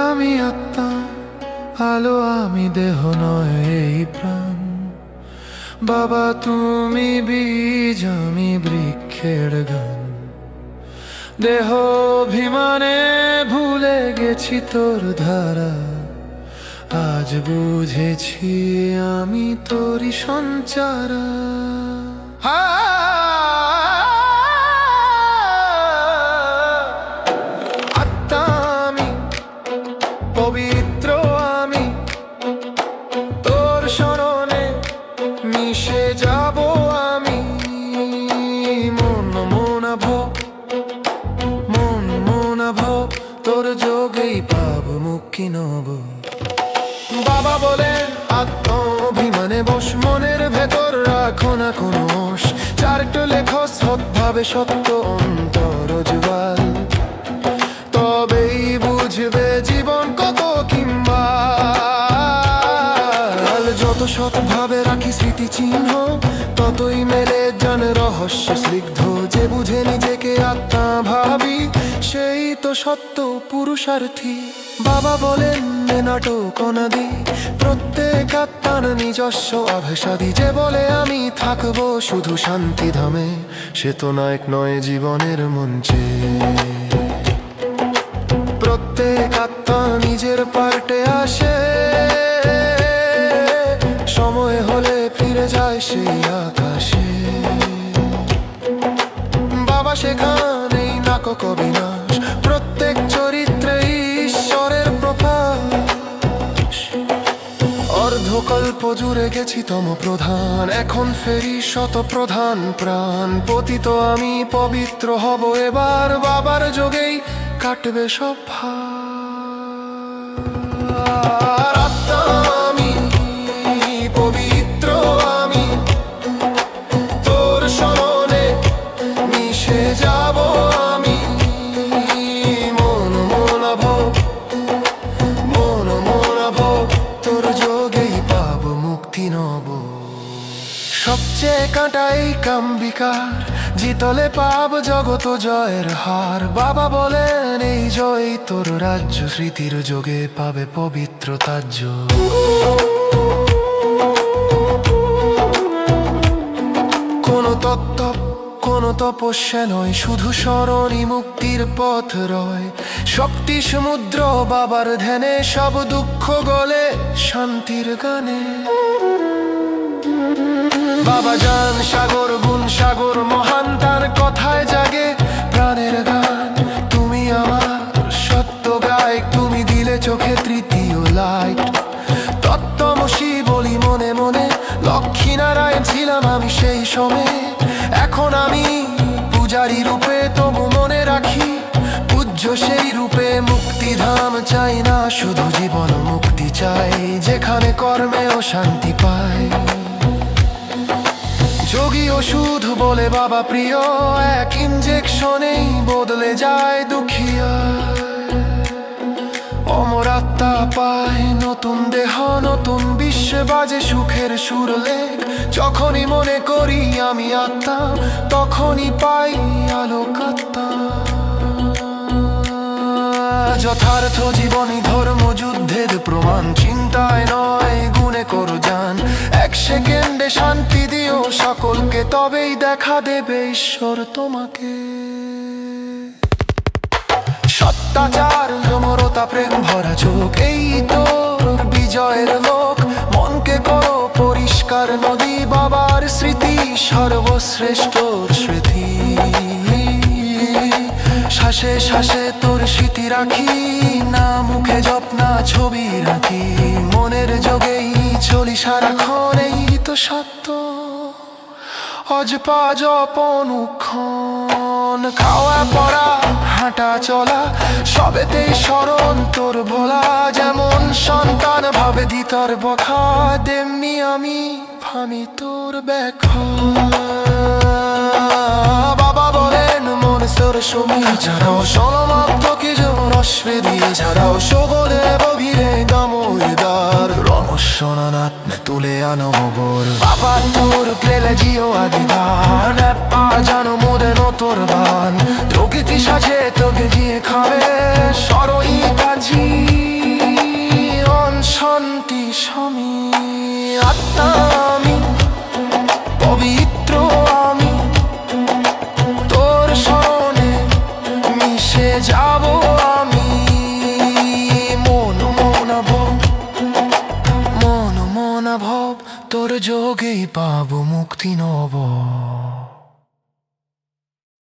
আমি আত্মা আলো, আমি দেহ নয় এই প্রাণ। বাবা তুমি বীজ, আমি বৃক্ষের গান। দেহ অভিমানে ভুলে গেছি তোর ধারা, আজ বুঝেছি আমি তোরই সঞ্চারা। আত্মা আমি, পবিত্র আমি, তোর শরণে মিশে যাব আমি। মন মনাভ, মন মনাভ, তোর যোগেই পাব মুক্তি নব। বাবা বলেন আত্ম অভিমানে বস, মনের ভেতর রাখো না কোনো ওষ। চারটো লেখো সৎভাবে সত্য অন্তর জুয়াল, তবেই বুঝবে জীবন কত কিংবাল। যত সৎভাবে রাখি স্মৃতি চিহ্ন, ততই মেলে জান রহস্য স্নিগ্ধ। যে বুঝে নিজেকে আত্মা ভাবি, সেই তো সত্য পুরুষার্থী। বাবা বলেন নাটক অনাদি, প্রত্যেক আত্মার নিজস্ব অভেসাদি। যে বলে আমি থাকবো শুধু শান্তি ধামে, সে তো নায়ক নয় জীবনের মঞ্চে। প্রত্যেক আত্মা নিজের পার্টে আসে, সময় হলে ফিরে যায় সেই আকাশে। বাবা শেখানেই নাকক অবিনাশ, প্রত্যেক চরিত্রে ঈশ্বরের প্রকাশ। অর্ধকল্প জুড়ে গেছি তম প্রধান, এখন ফেরি শত প্রধান প্রাণ। পতিত আমি পবিত্র হব এবার, বাবার যোগেই কাটবে সব ভার। আত্মা আমি, পবিত্র আমি, তোর শরণে মিশে যাব আমি। মন মনাভ, মন মনাভ, তোর যোগেই পাব মুক্তি নব। সবচেয়ে কাঁটাই কাম্বিকার, জিতলে পাব জগত জয়ের হার। বাবা বলেন এই জয় তোর রাজ্য, স্মৃতির যোগে পাবে পবিত্র তাজ্য। কোনো তত্ত্ব, কোনো তপস্যা নয়, শুধু স্মরণই মুক্তির পথ রয়। শক্তি সমুদ্র বাবার ধ্যানে, সব দুঃখ গলে শান্তির গানে। বাবা জান সাগর, গুণ সাগর মহান, তার কথায় জাগে প্রাণের গান। তুমি আমার সত্য গায়ক, তুমি দিলে চোখে তৃতীয় লাইট। তত্ত্বমসি বলি মনে মনে, লক্ষ্মী নারায়ণ ছিলাম আমি সেই সময়ে। এখন আমি পূজারী রূপে তবু মনে রাখি, পূজ্য সেই রূপে মুক্তিধাম চাই না, শুধু জীবন মুক্তি চাই, যেখানে কর্মেও শান্তি পায়। যোগী ওষুধ বলে বাবা প্রিয়, এক ইনজেকশনেই বদলে যায় দুঃখিয়া। অমর আত্মা পায় নতুন দেহ, নতুন বিশ্বে বাজে সুখের সুরলেখ। যখনই মনে করি আমি আত্মা, তখনই পাই আলোকাত্মা। যথার্থ জীবনী ধর্ম যুদ্ধের প্রমাণ, চিন্তায় নয় গুণে করো যান। এক সেকেন্ডে শান্তি দিও সকলকে, তবেই দেখা দেবে ঈশ্বর তোমাকে। সত্যাচার নম্রতা প্রেম ভরা চোখ, এই তোর বিজয়ের লোক। মনকে করো পরিষ্কার নদী, বাবার স্মৃতি সর্বশ্রেষ্ঠ স্মৃতি। শ্বাসে শ্বাসে তোর স্মৃতি রাখি, না মুখে জপ না ছবি রাখি। মনের যোগেই চলি সারাক্ষণ, এই তো সত্য। অজপা জপনুক্ষণ খাওয়া পড়া হাঁটা চলা সবেতেই স্মরণ তোর ভোলা। যেমন সন্তান ভাবে দিতর বখা, তেমনি আমি ভাবি তোর ব্যাখ্যা। বাবা বলেন মন সরসমী ছাড়াও সলমাত্ম কি যেমন অশ্বে দিয়ে ছাড়াও সগরে গভীরে দামোদার রহস্য নানাত তুলে আনো গোবর। বাবা তোর প্লেলে জিও আদিদান পা জানো মোদে নতর বান প্রকৃতি সাজে তোকে দিয়ে খাবে সরই কাজি শান্তি স্বামী। আত্মা আমি পবিত্র আমি তোর স্মরণে মিশে যাব আমি। মন মন ভব তোর যোগেই পাবো মুক্তি নব।